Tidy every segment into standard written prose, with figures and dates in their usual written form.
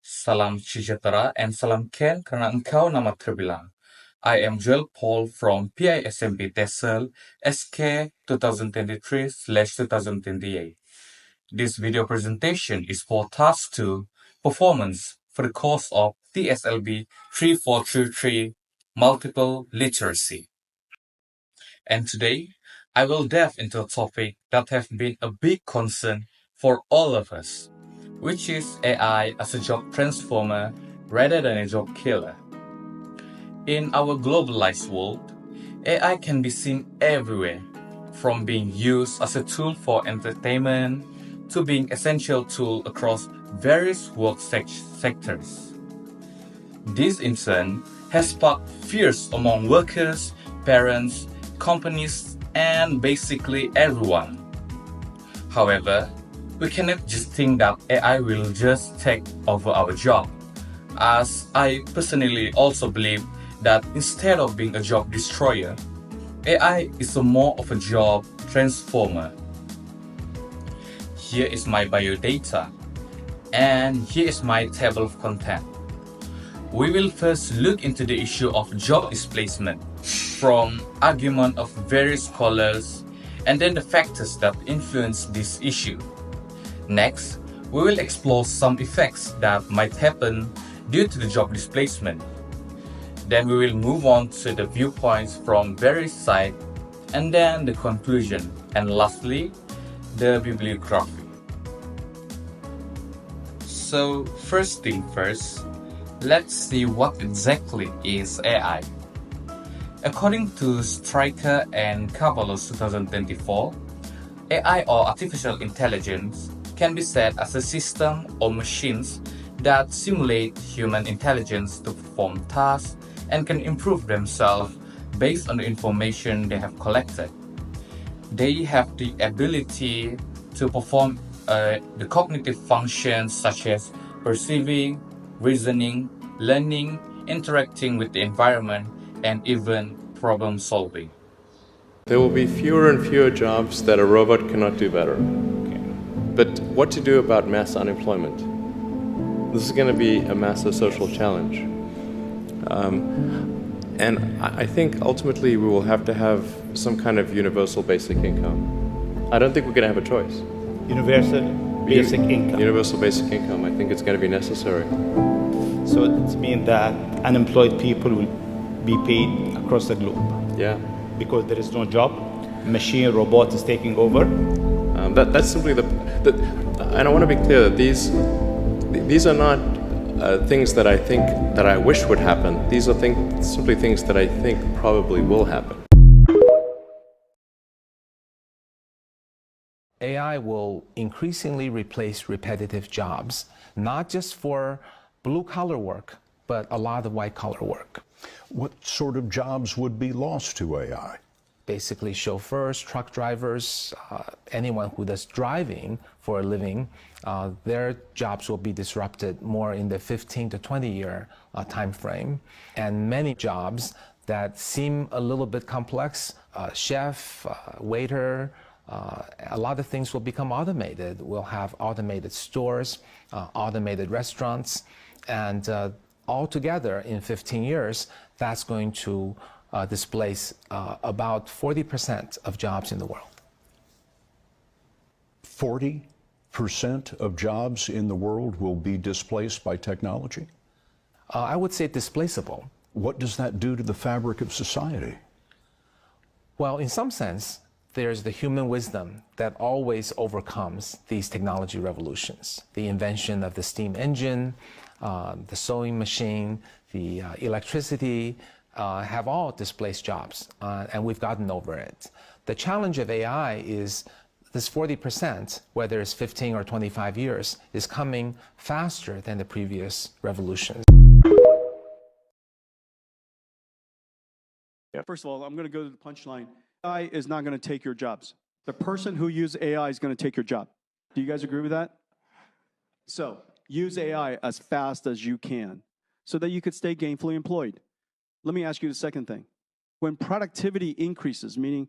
Salam sejahtera and salam Ken karena engkau nama terbilang. I am Joel Paul from PISMB TESEL SK 2023/2028. This video presentation is for Task 2 Performance for the course of TSLB 3433 Multiple Literacy. And today, I will delve into a topic that has been a big concern for all of us, which is AI as a job transformer rather than a job killer. In our globalized world, AI can be seen everywhere, from being used as a tool for entertainment to being essential tool across various work sectors. This in turn has sparked fears among workers, parents, companies, and basically everyone. However, we cannot just think that AI will just take over our job, as I personally also believe that instead of being a job destroyer, AI is more of a job transformer. Here is my biodata, and here is my table of content. We will first look into the issue of job displacement from argument of various scholars and then the factors that influence this issue. Next, we will explore some effects that might happen due to the job displacement. Then we will move on to the viewpoints from various sides and then the conclusion, and lastly, the bibliography. So first thing first, let's see what exactly is AI. According to Stryker and Cavalos 2024, AI or artificial intelligence can be said as a system or machines that simulate human intelligence to perform tasks and can improve themselves based on the information they have collected. They have the ability to perform the cognitive functions such as perceiving, reasoning, learning, interacting with the environment, and even problem solving. There will be fewer and fewer jobs that a robot cannot do better. Okay. But what to do about mass unemployment? This is going to be a massive social challenge. And I think ultimately we will have to have some kind of universal basic income. I don't think we're going to have a choice. Universal basic income. Universal basic income. I think it's going to be necessary. So it means that unemployed people will be paid across the globe. Yeah. Because there is no job, machine, robot is taking over. That's simply and I want to be clear that these are not things that I think that I wish would happen. These are simply things that I think probably will happen. AI will increasingly replace repetitive jobs, not just for blue-collar work, but a lot of white-collar work. What sort of jobs would be lost to AI? Basically, chauffeurs, truck drivers, anyone who does driving for a living, their jobs will be disrupted more in the 15 to 20-year time frame. And many jobs that seem a little bit complex, chef, waiter, a lot of things will become automated. We'll have automated stores, automated restaurants, and altogether in 15 years, that's going to displace about 40% of jobs in the world. 40% of jobs in the world will be displaced by technology? I would say displaceable. What does that do to the fabric of society? Well, in some sense, there's the human wisdom that always overcomes these technology revolutions. The invention of the steam engine, the sewing machine, the electricity have all displaced jobs, and we've gotten over it. The challenge of AI is this 40%, whether it's 15 or 25 years, is coming faster than the previous revolutions. First of all, I'm going to go to the punchline. AI is not going to take your jobs. The person who uses AI is going to take your job. Do you guys agree with that? So use AI as fast as you can so that you could stay gainfully employed. Let me ask you the second thing. When productivity increases, meaning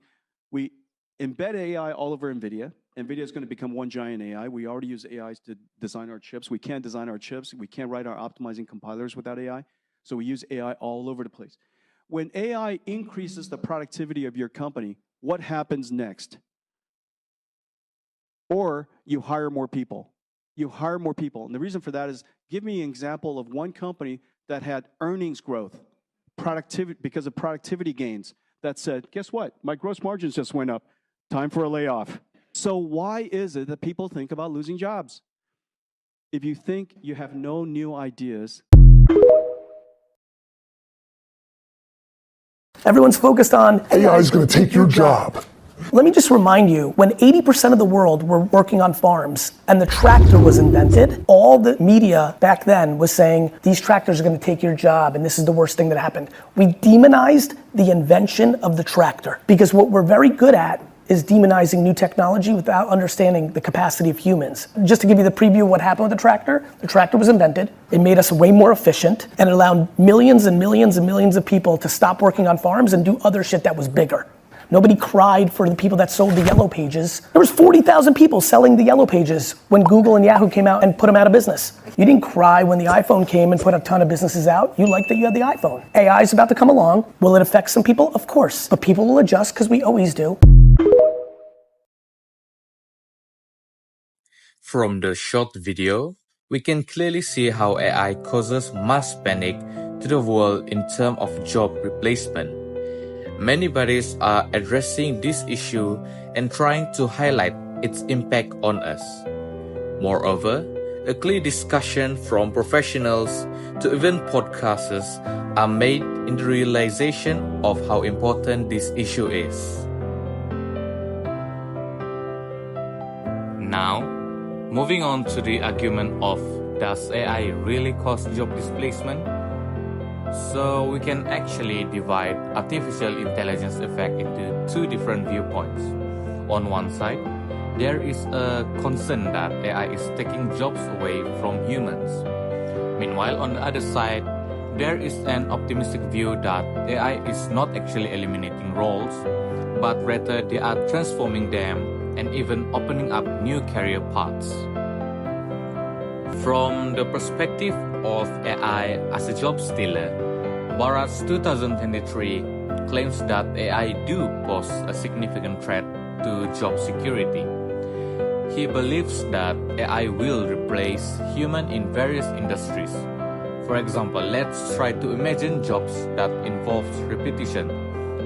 we embed AI all over NVIDIA, NVIDIA is going to become one giant AI. We already use AIs to design our chips. We can't design our chips. We can't write our optimizing compilers without AI. So we use AI all over the place. When AI increases the productivity of your company, what happens next? Or you hire more people. You hire more people. And the reason for that is, give me an example of one company that had earnings growth, productivity, because of productivity gains, that said, guess what? My gross margins just went up. Time for a layoff. So why is it that people think about losing jobs? If you think you have no new ideas. Everyone's focused on AI is going to take your job. Let me just remind you, when 80% of the world were working on farms and the tractor was invented, all the media back then was saying, these tractors are going to take your job and this is the worst thing that happened. We demonized the invention of the tractor because what we're very good at is demonizing new technology without understanding the capacity of humans. Just to give you the preview of what happened with the tractor was invented, it made us way more efficient, and it allowed millions and millions and millions of people to stop working on farms and do other shit that was bigger. Nobody cried for the people that sold the Yellow Pages. There was 40,000 people selling the Yellow Pages when Google and Yahoo came out and put them out of business. You didn't cry when the iPhone came and put a ton of businesses out. You liked that you had the iPhone. AI is about to come along. Will it affect some people? Of course. But people will adjust because we always do. From the short video, we can clearly see how AI causes mass panic to the world in terms of job replacement. Many bodies are addressing this issue and trying to highlight its impact on us. Moreover, a clear discussion from professionals to even podcasters are made in the realization of how important this issue is. Now, moving on to the argument of, does AI really cause job displacement? So we can actually divide artificial intelligence effect into two different viewpoints. On one side, there is a concern that AI is taking jobs away from humans. Meanwhile, on the other side, there is an optimistic view that AI is not actually eliminating roles, but rather they are transforming them and even opening up new career paths. From the perspective of AI as a job stealer, Barat's 2023 claims that AI do pose a significant threat to job security. He believes that AI will replace humans in various industries. For example, let's try to imagine jobs that involve repetition,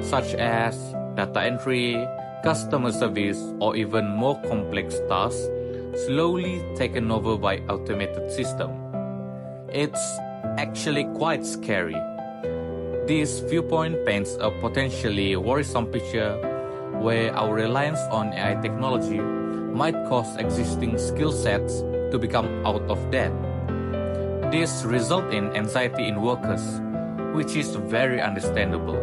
such as data entry, customer service, or even more complex tasks, slowly taken over by automated systems. It's actually quite scary. This viewpoint paints a potentially worrisome picture where our reliance on AI technology might cause existing skill sets to become out of date. This results in anxiety in workers, which is very understandable.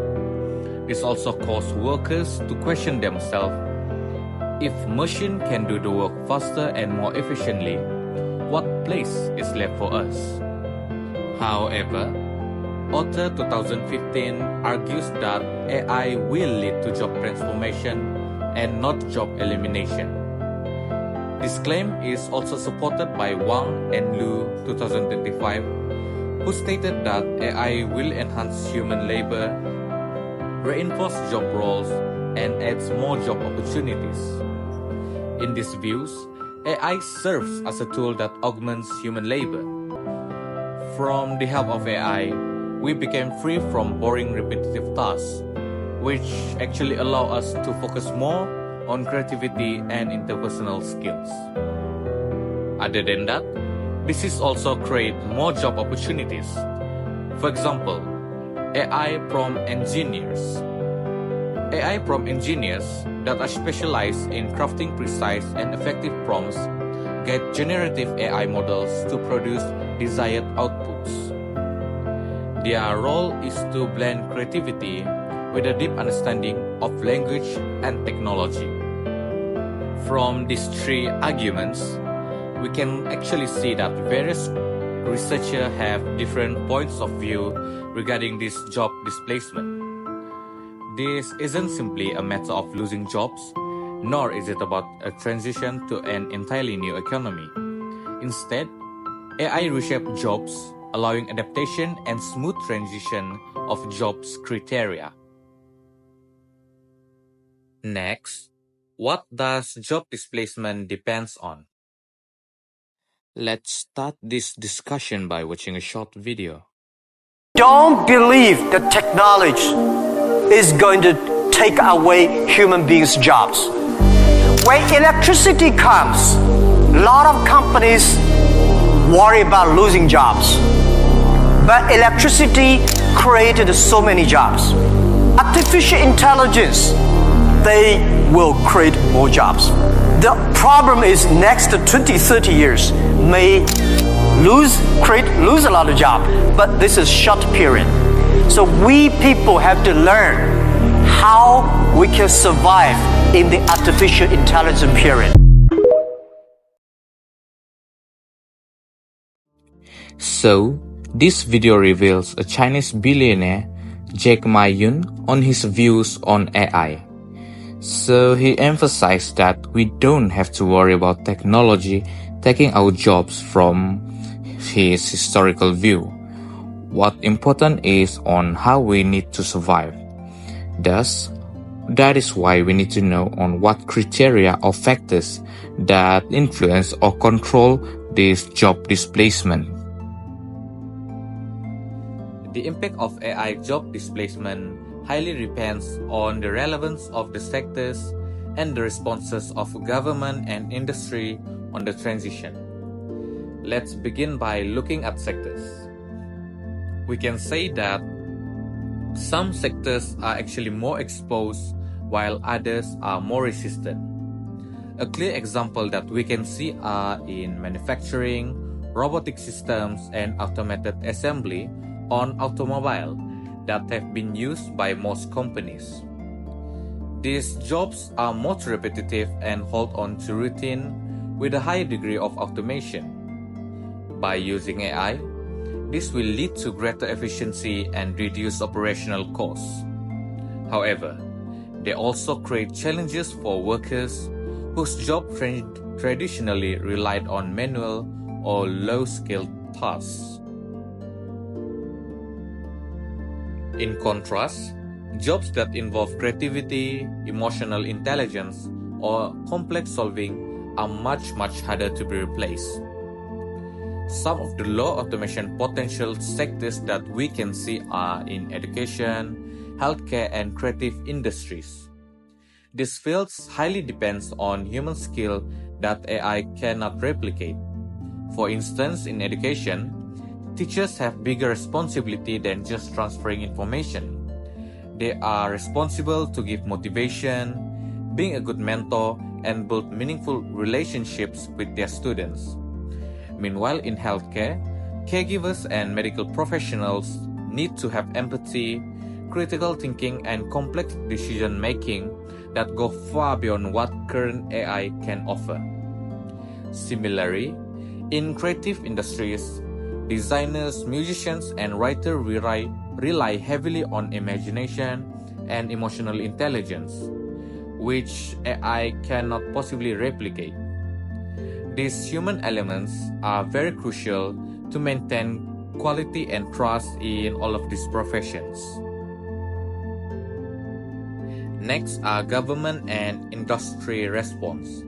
This also causes workers to question themselves. If machine can do the work faster and more efficiently, what place is left for us? However, author 2015 argues that AI will lead to job transformation and not job elimination. This claim is also supported by Wang and Lu 2025, who stated that AI will enhance human labor, reinforce job roles, and adds more job opportunities. In these views, AI serves as a tool that augments human labor. From the help of AI, we became free from boring repetitive tasks, which actually allow us to focus more on creativity and interpersonal skills. Other than that, this is also create more job opportunities. For example, AI prompt engineers. AI prompt engineers that are specialized in crafting precise and effective prompts get generative AI models to produce desired outputs. Their role is to blend creativity with a deep understanding of language and technology. From these three arguments, we can actually see that various researchers have different points of view regarding this job displacement. This isn't simply a matter of losing jobs, nor is it about a transition to an entirely new economy. Instead, AI reshaped jobs, allowing adaptation and smooth transition of jobs criteria. Next, what does job displacement depends on? Let's start this discussion by watching a short video. Don't believe that technology is going to take away human beings' jobs. When electricity comes, a lot of companies worry about losing jobs. But electricity created so many jobs. Artificial intelligence, they will create more jobs. The problem is next 20, 30 years may lose a lot of jobs, but this is short period. So we people have to learn how we can survive in the artificial intelligence period. So, this video reveals a Chinese billionaire, Jack Ma Yun, on his views on AI. So he emphasized that we don't have to worry about technology taking our jobs from his historical view. What important is on how we need to survive. Thus, that is why we need to know on what criteria or factors that influence or control this job displacement. The impact of AI job displacement highly depends on the relevance of the sectors and the responses of government and industry on the transition. Let's begin by looking at sectors. We can say that some sectors are actually more exposed while others are more resistant. A clear example that we can see are in manufacturing, robotic systems, and automated assembly on automobile that have been used by most companies. These jobs are most repetitive and hold on to routine with a high degree of automation. By using AI, this will lead to greater efficiency and reduce operational costs. However, they also create challenges for workers whose job traditionally relied on manual or low-skilled tasks. In contrast, jobs that involve creativity, emotional intelligence, or complex solving are much harder to be replaced. Some of the low automation potential sectors that we can see are in education, healthcare, and creative industries. These fields highly depends on human skill that AI cannot replicate. For instance, in education, teachers have bigger responsibility than just transferring information. They are responsible to give motivation, being a good mentor, and build meaningful relationships with their students. Meanwhile, in healthcare, caregivers and medical professionals need to have empathy, critical thinking, and complex decision-making that go far beyond what current AI can offer. Similarly, in creative industries, designers, musicians, and writers rely heavily on imagination and emotional intelligence, which AI cannot possibly replicate. These human elements are very crucial to maintain quality and trust in all of these professions. Next are government and industry response.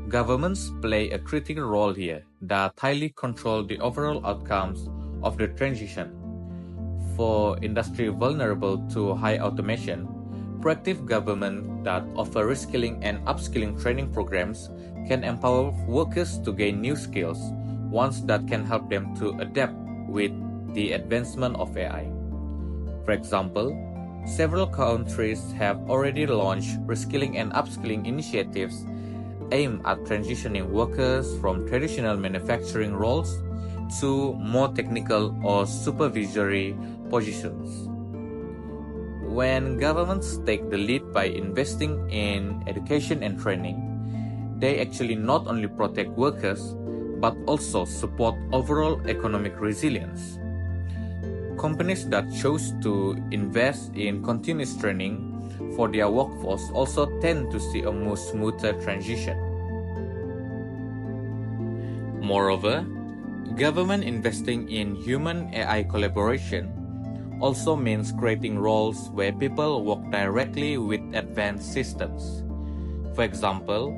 Governments play a critical role here that highly control the overall outcomes of the transition. For industry vulnerable to high automation, proactive government that offer reskilling and upskilling training programs can empower workers to gain new skills, ones that can help them to adapt with the advancement of AI. For example, several countries have already launched reskilling and upskilling initiatives aimed at transitioning workers from traditional manufacturing roles to more technical or supervisory positions. When governments take the lead by investing in education and training, they actually not only protect workers, but also support overall economic resilience. Companies that chose to invest in continuous training for their workforce also tend to see a more smoother transition. Moreover, government investing in human-AI collaboration also means creating roles where people work directly with advanced systems. For example,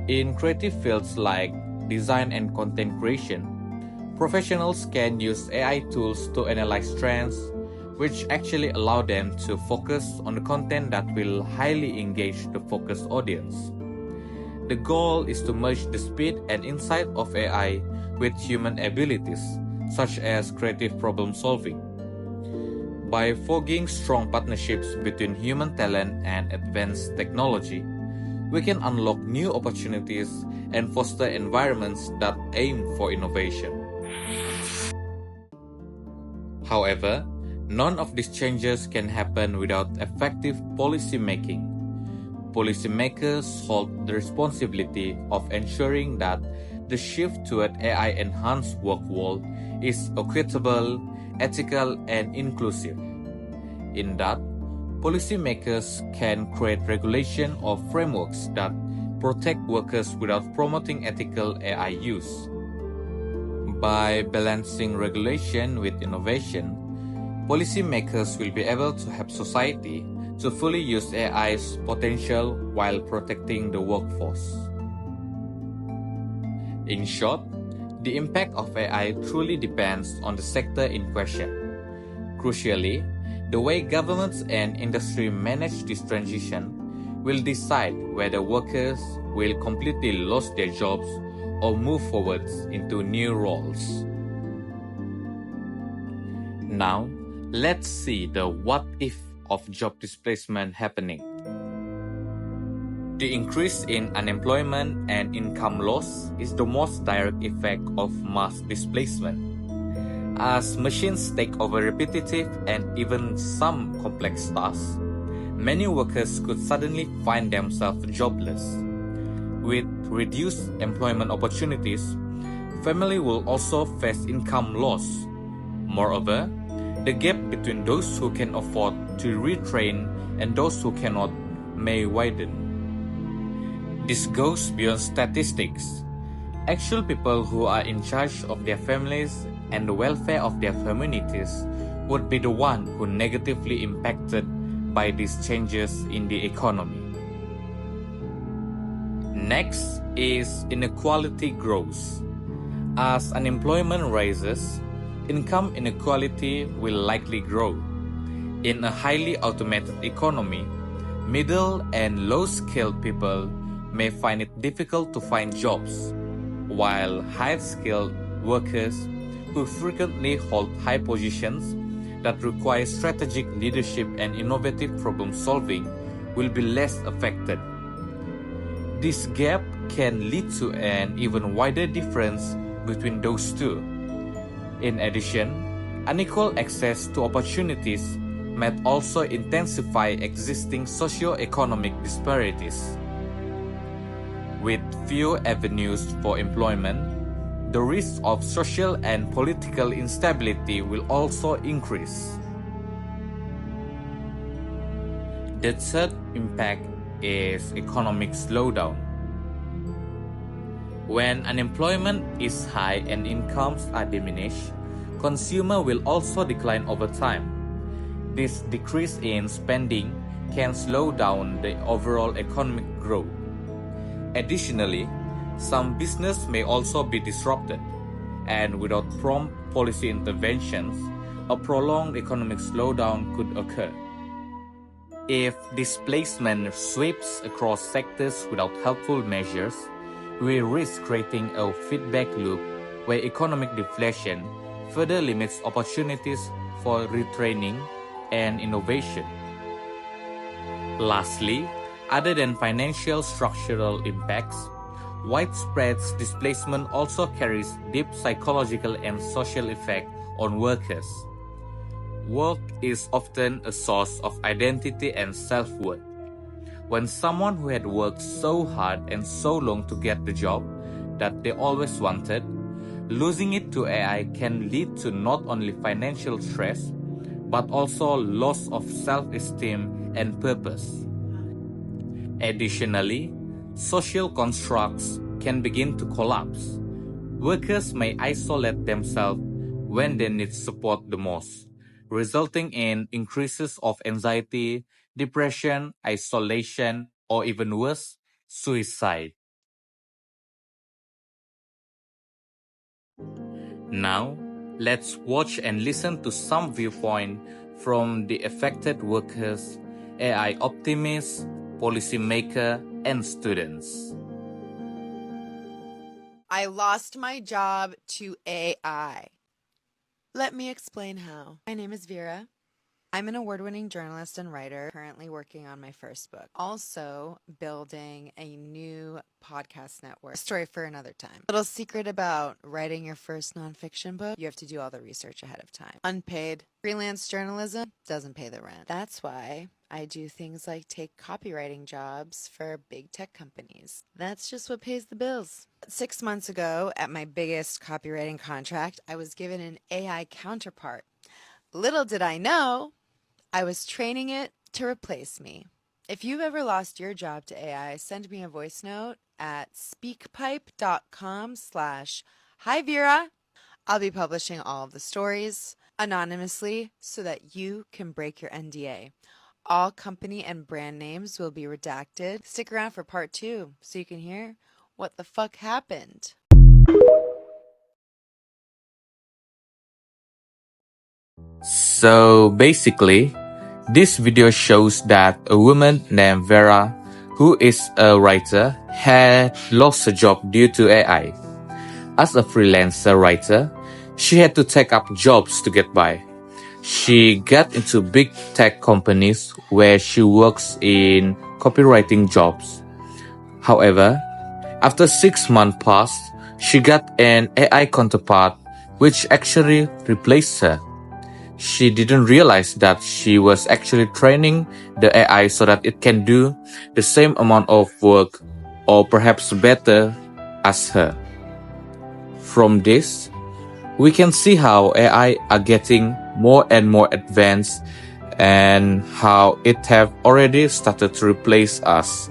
in creative fields like design and content creation, professionals can use AI tools to analyze trends, which actually allow them to focus on the content that will highly engage the focused audience. The goal is to merge the speed and insight of AI with human abilities, such as creative problem solving. By forging strong partnerships between human talent and advanced technology, we can unlock new opportunities and foster environments that aim for innovation. However, none of these changes can happen without effective policy making. Policymakers hold the responsibility of ensuring that the shift toward AI-enhanced work world is equitable, ethical, and inclusive. In that, policymakers can create regulation or frameworks that protect workers without promoting ethical AI use. By balancing regulation with innovation, policymakers will be able to help society to fully use AI's potential while protecting the workforce. In short, the impact of AI truly depends on the sector in question. Crucially, the way governments and industry manage this transition will decide whether workers will completely lose their jobs or move forwards into new roles. Now, let's see the what if of job displacement happening. The increase in unemployment and income loss is the most direct effect of mass displacement. As machines take over repetitive and even some complex tasks, many workers could suddenly find themselves jobless. With reduced employment opportunities, families will also face income loss. Moreover, the gap between those who can afford to retrain and those who cannot may widen. This goes beyond statistics. Actual people who are in charge of their families and the welfare of their communities would be the one who negatively impacted by these changes in the economy. Next is inequality grows. As unemployment rises, income inequality will likely grow. In a highly automated economy, middle and low-skilled people may find it difficult to find jobs, while high-skilled workers who frequently hold high positions that require strategic leadership and innovative problem-solving will be less affected. This gap can lead to an even wider difference between those two. In addition, unequal access to opportunities might also intensify existing socio-economic disparities. With few avenues for employment, the risk of social and political instability will also increase. The third impact is economic slowdown. When unemployment is high and incomes are diminished, consumer will also decline over time. This decrease in spending can slow down the overall economic growth. Additionally, some business may also be disrupted, and without prompt policy interventions, a prolonged economic slowdown could occur. If displacement sweeps across sectors without helpful measures, we risk creating a feedback loop where economic deflation further limits opportunities for retraining and innovation. Lastly, other than financial structural impacts, widespread displacement also carries deep psychological and social effects on workers. Work is often a source of identity and self-worth. When someone who had worked so hard and so long to get the job that they always wanted, losing it to AI can lead to not only financial stress, but also loss of self-esteem and purpose. Additionally, social constructs can begin to collapse. Workers may isolate themselves when they need support the most, resulting in increases of anxiety, depression, isolation, or even worse, suicide. Now, let's watch and listen to some viewpoint from the affected workers, AI optimists, policymakers, and students. I lost my job to AI. Let me explain how. My name is Vera. I'm an award-winning journalist and writer, currently working on my first book. Also building a new podcast network. A story for another time. Little secret about writing your first nonfiction book, you have to do all the research ahead of time. Unpaid freelance journalism doesn't pay the rent. That's why I do things like take copywriting jobs for big tech companies. That's just what pays the bills. 6 months ago, at my biggest copywriting contract, I was given an AI counterpart. Little did I know, I was training it to replace me. If you've ever lost your job to AI, send me a voice note at speakpipe.com/Hi Vera. I'll be publishing all of the stories anonymously so that you can break your NDA. All company and brand names will be redacted. Stick around for part 2 so you can hear what the fuck happened. So basically, this video shows that a woman named Vera, who is a writer, had lost her job due to AI. As a freelancer writer, she had to take up jobs to get by. She got into big tech companies where she works in copywriting jobs. However, after 6 months passed, she got an AI counterpart which actually replaced her. She didn't realize that she was actually training the AI so that it can do the same amount of work or perhaps better as her. From this, we can see how AI are getting more and more advanced and how it have already started to replace us.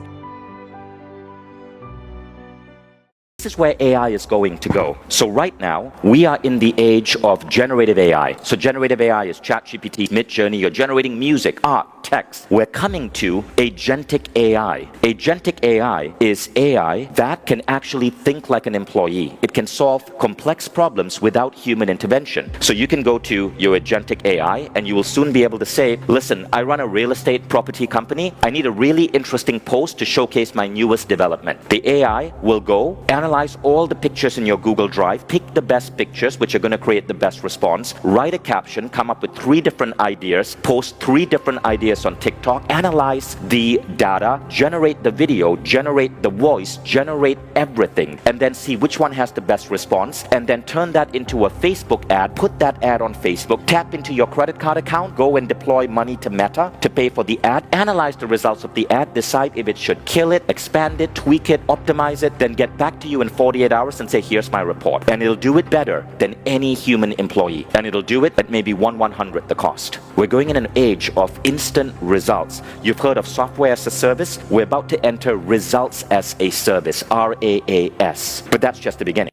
This is where AI is going to go. So right now, we are in the age of generative AI. So generative AI is ChatGPT, Midjourney, you're generating music, art, text. We're coming to agentic AI. Agentic AI is AI that can actually think like an employee. It can solve complex problems without human intervention. So you can go to your agentic AI and you will soon be able to say, listen, I run a real estate property company. I need a really interesting post to showcase my newest development. The AI will go analyze all the pictures in your Google Drive, pick the best pictures which are going to create the best response, write a caption, come up with 3 different ideas, post 3 different ideas on TikTok, analyze the data, generate the video, generate the voice, generate everything, and then see which one has the best response, and then turn that into a Facebook ad, put that ad on Facebook, tap into your credit card account, go and deploy money to Meta to pay for the ad, analyze the results of the ad, decide if it should kill it, expand it, tweak it, optimize it, then get back to you in 48 hours and say, here's my report. And it'll do it better than any human employee. And it'll do it at maybe 1/100th the cost. We're going in an age of instant results. You've heard of software as a service. We're about to enter results as a service, RAAS. But that's just the beginning.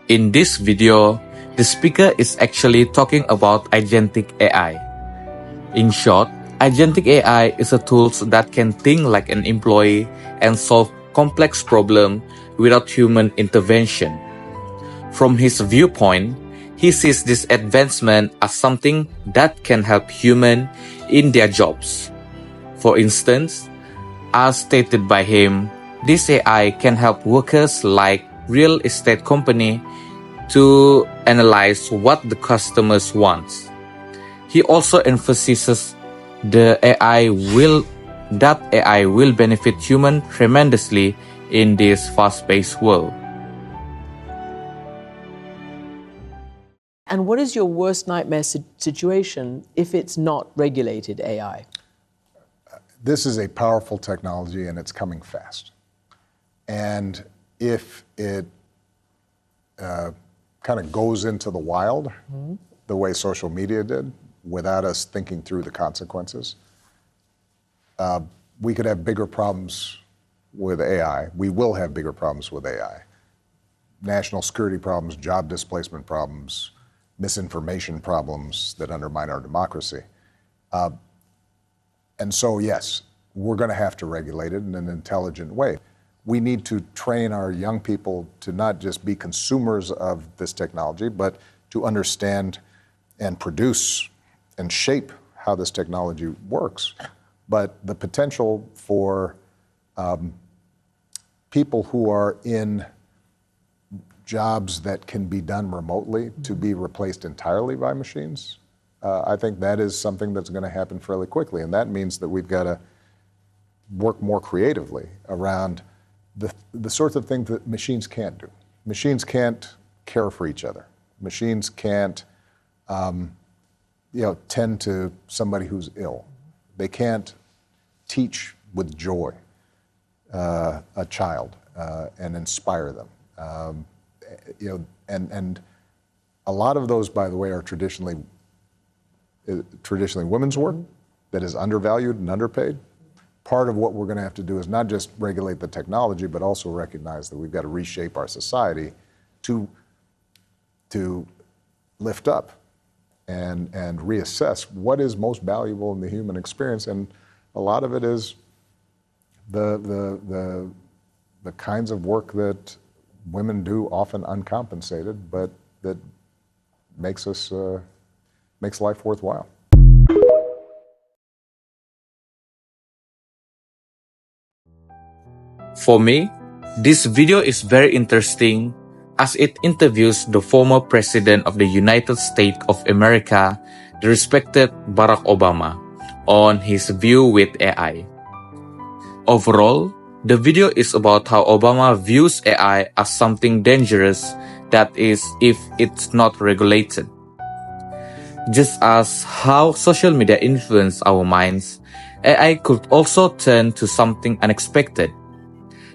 In this video, the speaker is actually talking about agentic AI. In short, agentic AI is a tool that can think like an employee and solve complex problems without human intervention. From his viewpoint, he sees this advancement as something that can help humans in their jobs. For instance, as stated by him, this AI can help workers like real estate company to analyze what the customers want. He also emphasizes that AI will benefit humans tremendously in this fast-paced world. And what is your worst nightmare situation if it's not regulated AI? This is a powerful technology and it's coming fast. And if it kind of goes into the wild, the way social media did, without us thinking through the consequences, we could have bigger problems with AI. We will have bigger problems with AI. National security problems, job displacement problems, misinformation problems that undermine our democracy. And so, yes, we're going to have to regulate it in an intelligent way. We need to train our young people to not just be consumers of this technology, but to understand and produce and shape how this technology works. But the potential for people who are in jobs that can be done remotely to be replaced entirely by machines, I think that is something that's going to happen fairly quickly. And that means that we've got to work more creatively around the sorts of things that machines can't do. Machines can't care for each other. Machines can't tend to somebody who's ill. They can't teach with joy a child and inspire them. And a lot of those, by the way, are traditionally women's work that is undervalued and underpaid. Part of what we're going to have to do is not just regulate the technology, but also recognize that we've got to reshape our society to lift up and reassess what is most valuable in the human experience. And a lot of it is the kinds of work that women do, often uncompensated, but that makes life worthwhile. For me, this video is very interesting as it interviews the former President of the United States of America, the respected Barack Obama, on his view with AI. Overall, the video is about how Obama views AI as something dangerous, that is, if it's not regulated. Just as how social media influence our minds, AI could also turn to something unexpected.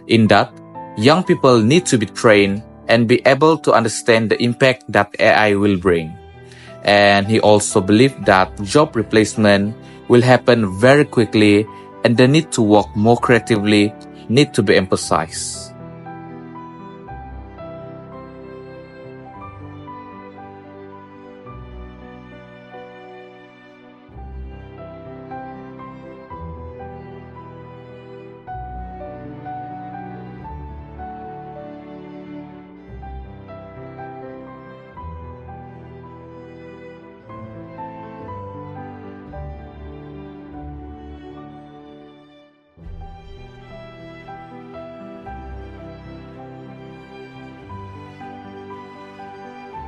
In that, young people need to be trained and be able to understand the impact that AI will bring. And he also believed that job replacement will happen very quickly and the need to work more creatively need to be emphasized.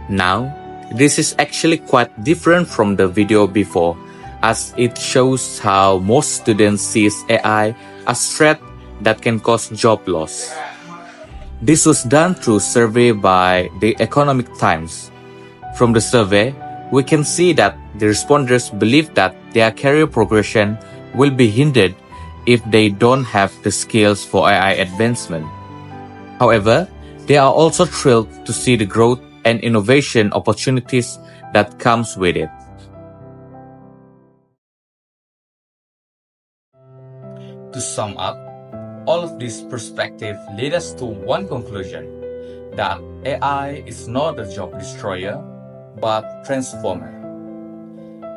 Now, this is actually quite different from the video before, as it shows how most students see AI as a threat that can cause job loss. This was done through a survey by the Economic Times. From the survey, we can see that the respondents believe that their career progression will be hindered if they don't have the skills for AI advancement. However, they are also thrilled to see the growth and innovation opportunities that comes with it. To sum up, all of this perspective lead us to one conclusion, that AI is not a job destroyer, but transformer.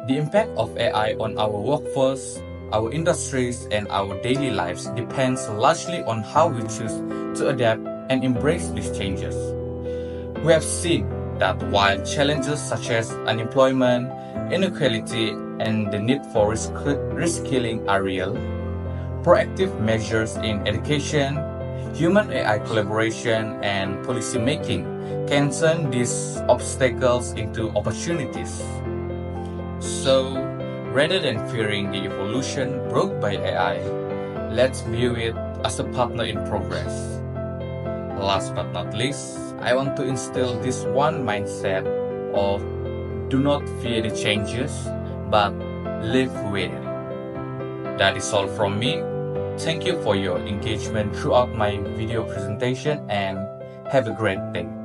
The impact of AI on our workforce, our industries, and our daily lives depends largely on how we choose to adapt and embrace these changes. We have seen that while challenges such as unemployment, inequality, and the need for reskilling are real, proactive measures in education, human-AI collaboration, and policymaking can turn these obstacles into opportunities. So, rather than fearing the evolution brought by AI, let's view it as a partner in progress. Last but not least, I want to instill this one mindset of do not fear the changes, but live with it. That is all from me. Thank you for your engagement throughout my video presentation and have a great day.